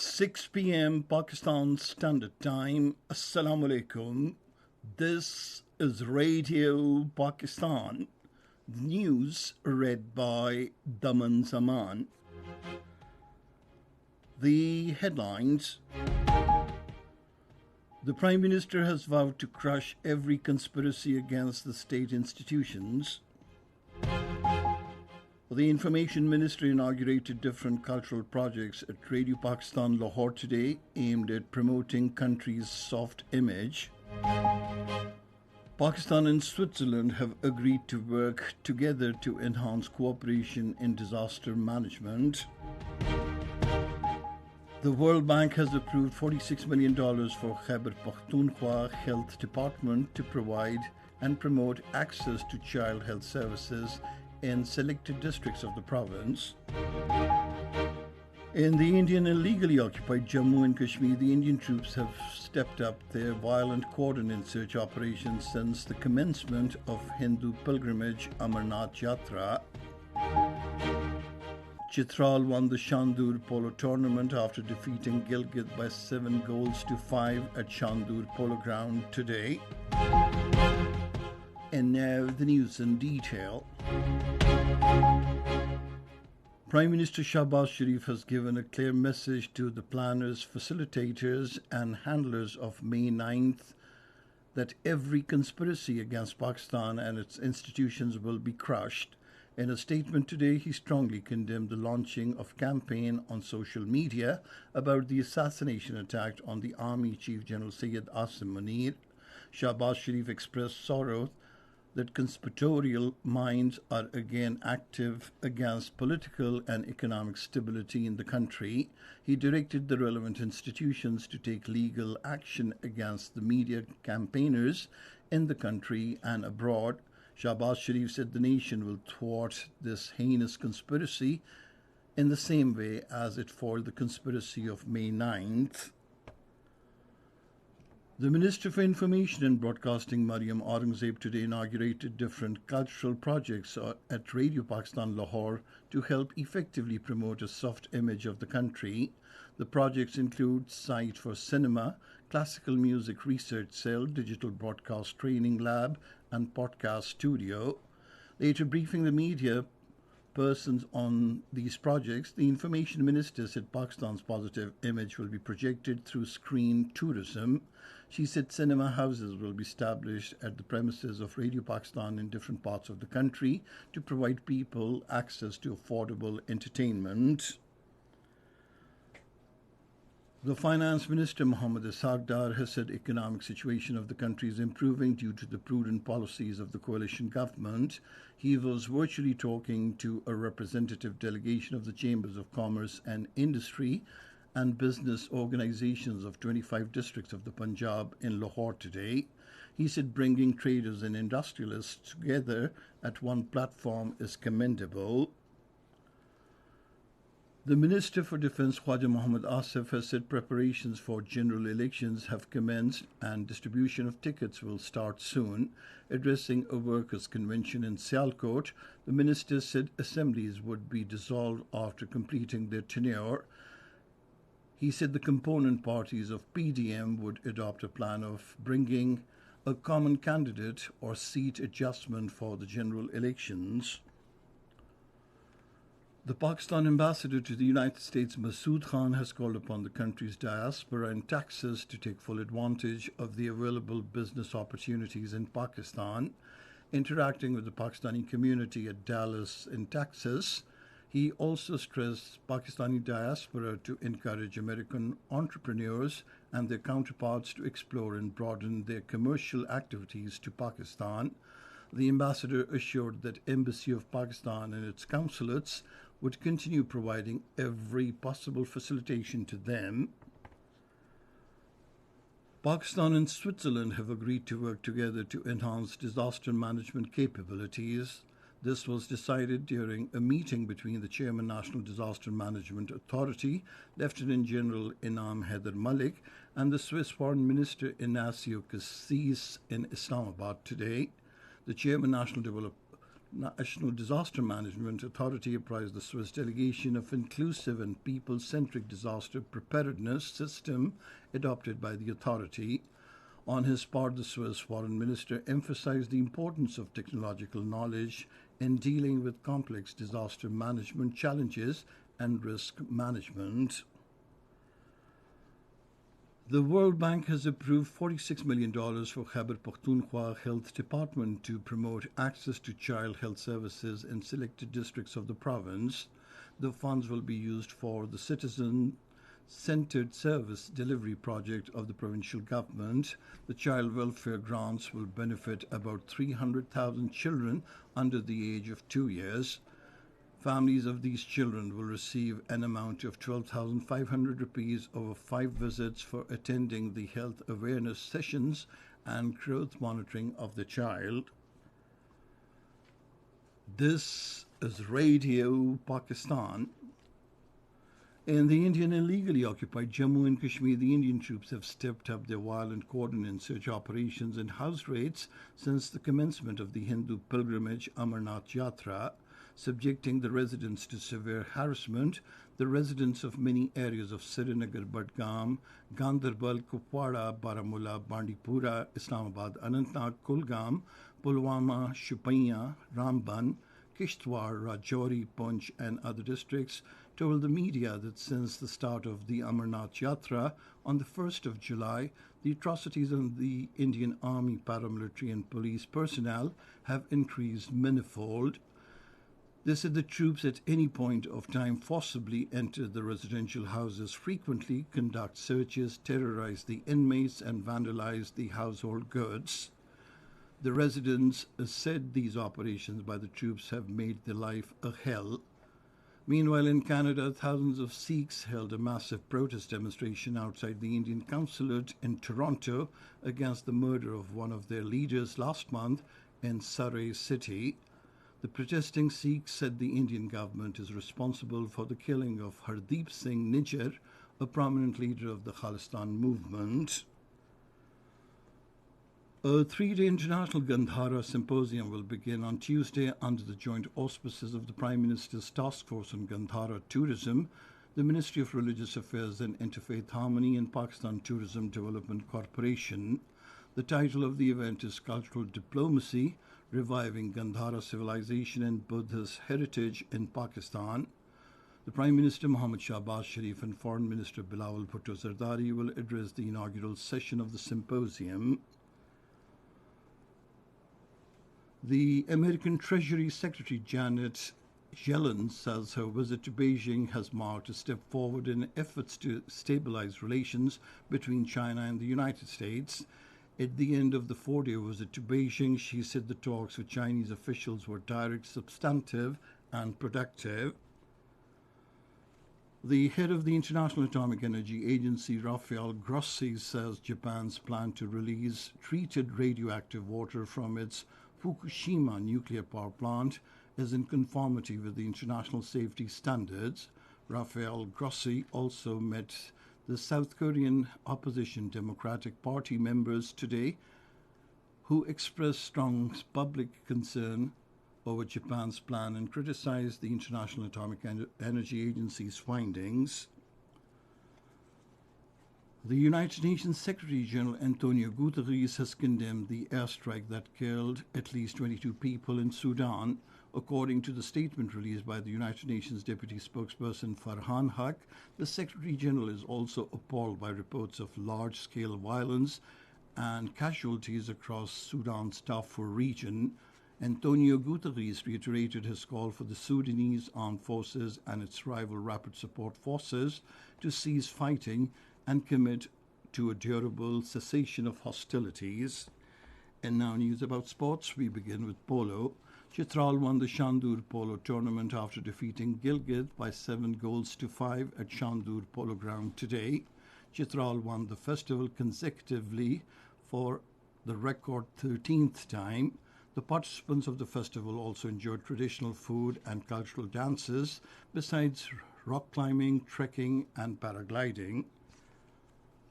6 p.m. Pakistan Standard Time. Assalamu alaikum. This is Radio Pakistan. The news read by Daman Zaman. The headlines. The Prime Minister has vowed to crush every conspiracy against the state institutions. The Information Ministry inaugurated different cultural projects at Radio Pakistan Lahore today aimed at promoting country's soft image. Pakistan and Switzerland have agreed to work together to enhance cooperation in disaster management. The World Bank has approved $46 million for Khyber Pakhtunkhwa Health Department to provide and promote access to child health services in selected districts of the province. In the Indian illegally occupied Jammu and Kashmir, the Indian troops have stepped up their violent coordinate search operations since the commencement of Hindu pilgrimage Amarnath Yatra. Chitral won the Shandur Polo Tournament after defeating Gilgit by 7 goals to 5 at Shandur Polo Ground today. And now the news in detail. Prime Minister Shahbaz Sharif has given a clear message to the planners, facilitators and handlers of May 9th that every conspiracy against Pakistan and its institutions will be crushed. In a statement today, he strongly condemned the launching of a campaign on social media about the assassination attack on the Army Chief General Syed Asim Munir. Shahbaz Sharif expressed sorrow that conspiratorial minds are again active against political and economic stability in the country. He directed the relevant institutions to take legal action against the media campaigners in the country and abroad. Shahbaz Sharif said the nation will thwart this heinous conspiracy in the same way as it foiled the conspiracy of May 9th. The Minister for Information and Broadcasting, Mariam Aurangzeb, today inaugurated different cultural projects at Radio Pakistan Lahore to help effectively promote a soft image of the country. The projects include Site for Cinema, Classical Music Research Cell, Digital Broadcast Training Lab, and Podcast Studio. Later briefing the media persons on these projects, the Information Minister said Pakistan's positive image will be projected through screen tourism. She said cinema houses will be established at the premises of Radio Pakistan in different parts of the country to provide people access to affordable entertainment. The Finance Minister, Mohammad Isagdar, has said the economic situation of the country is improving due to the prudent policies of the coalition government. He was virtually talking to a representative delegation of the Chambers of Commerce and Industry and business organizations of 25 districts of the Punjab in Lahore today. He said bringing traders and industrialists together at one platform is commendable. The Minister for Defence, Khwaja Mohammad Asif, has said preparations for general elections have commenced and distribution of tickets will start soon. Addressing a workers' convention in Sialkot, the Minister said assemblies would be dissolved after completing their tenure. He said the component parties of PDM would adopt a plan of bringing a common candidate or seat adjustment for the general elections. The Pakistan ambassador to the United States, Masood Khan, has called upon the country's diaspora in Texas to take full advantage of the available business opportunities in Pakistan. Interacting with the Pakistani community at Dallas in Texas, he also stressed Pakistani diaspora to encourage American entrepreneurs and their counterparts to explore and broaden their commercial activities to Pakistan. The ambassador assured that Embassy of Pakistan and its consulates would continue providing every possible facilitation to them. Pakistan and Switzerland have agreed to work together to enhance disaster management capabilities. This was decided during a meeting between the Chairman National Disaster Management Authority, Lieutenant General Inam Haider Malik, and the Swiss Foreign Minister Inacio Cassis in Islamabad today. The Chairman National National Disaster Management Authority apprised the Swiss delegation of inclusive and people-centric disaster preparedness system adopted by the authority. On his part, the Swiss foreign minister emphasized the importance of technological knowledge in dealing with complex disaster management challenges and risk management. The World Bank has approved $46 million for Khyber Pakhtunkhwa Health Department to promote access to child health services in selected districts of the province. The funds will be used for the citizen-centered service delivery project of the provincial government. The child welfare grants will benefit about 300,000 children under the age of 2 years. Families of these children will receive an amount of 12,500 rupees over 5 visits for attending the health awareness sessions and growth monitoring of the child. This is Radio Pakistan. In the Indian illegally occupied Jammu and Kashmir, the Indian troops have stepped up their violent cordon search operations and house raids since the commencement of the Hindu pilgrimage Amarnath Yatra, subjecting the residents to severe harassment. The residents of many areas of Srinagar, Budgam, Gandarbal, Kupwara, Baramulla, Bandipora, Islamabad, Anantnag, Kulgam, Pulwama, Shupaiya, Ramban, Kishtwar, Rajouri, Poonch and other districts told the media that since the start of the Amarnath Yatra on the 1st of July, the atrocities on the Indian Army, paramilitary and police personnel have increased manifold. They said the troops at any point of time forcibly enter the residential houses, frequently conduct searches, terrorize the inmates and vandalize the household goods. The residents said these operations by the troops have made their life a hell. Meanwhile, in Canada, thousands of Sikhs held a massive protest demonstration outside the Indian consulate in Toronto against the murder of one of their leaders last month in Surrey City. The protesting Sikhs said the Indian government is responsible for the killing of Hardeep Singh Nijjar, a prominent leader of the Khalistan movement. A 3-day international Gandhara symposium will begin on Tuesday under the joint auspices of the Prime Minister's Task Force on Gandhara Tourism, the Ministry of Religious Affairs and Interfaith Harmony, and Pakistan Tourism Development Corporation. The title of the event is Cultural Diplomacy, Reviving Gandhara Civilization and Buddhist Heritage in Pakistan. The Prime Minister Mohammad Shahbaz Sharif and Foreign Minister Bilawal Bhutto Zardari will address the inaugural session of the symposium. The American Treasury Secretary Janet Yellen says her visit to Beijing has marked a step forward in efforts to stabilize relations between China and the United States. At the end of the 4-day visit to Beijing, she said the talks with Chinese officials were direct, substantive, and productive. The head of the International Atomic Energy Agency, Rafael Grossi, says Japan's plan to release treated radioactive water from its Fukushima nuclear power plant is in conformity with the international safety standards. Rafael Grossi also met the South Korean opposition Democratic Party members today, who expressed strong public concern over Japan's plan and criticized the International Atomic Energy Agency's findings. The United Nations Secretary General Antonio Guterres has condemned the airstrike that killed at least 22 people in Sudan. According to the statement released by the United Nations Deputy Spokesperson Farhan Haq, the Secretary General is also appalled by reports of large-scale violence and casualties across Sudan's Darfur region. Antonio Guterres reiterated his call for the Sudanese armed forces and its rival rapid support forces to cease fighting and commit to a durable cessation of hostilities. And now news about sports. We begin with polo. Chitral won the Shandur Polo Tournament after defeating Gilgit by 7-5 at Shandur Polo Ground today. Chitral won the festival consecutively for the record 13th time. The participants of the festival also enjoyed traditional food and cultural dances, besides rock climbing, trekking, and paragliding.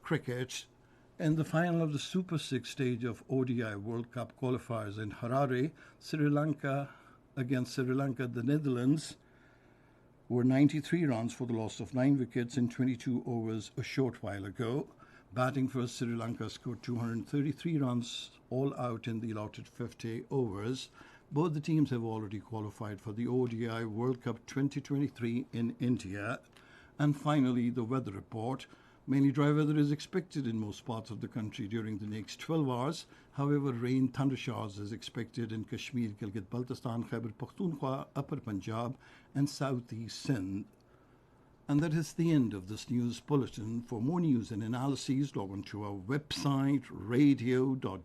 Cricket. In the final of the Super 6 stage of ODI World Cup qualifiers in Harare, Sri Lanka against Sri Lanka. The Netherlands were 93 runs for the loss of 9 wickets in 22 overs a short while ago. Batting first, Sri Lanka scored 233 runs, all out in the allotted 50 overs. Both the teams have already qualified for the ODI World Cup 2023 in India. And finally, the weather report. Mainly dry weather is expected in most parts of the country during the next 12 hours. However, rain, thunder showers is expected in Kashmir, Gilgit-Baltistan, Khyber Pakhtunkhwa, Upper Punjab and Southeast Sindh. And that is the end of this news bulletin. For more news and analyses, log on to our website, radio.gov.pk,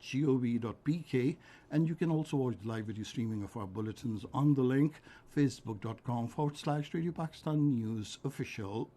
and you can also watch the live video streaming of our bulletins on the link facebook.com/Radio Pakistan News Official.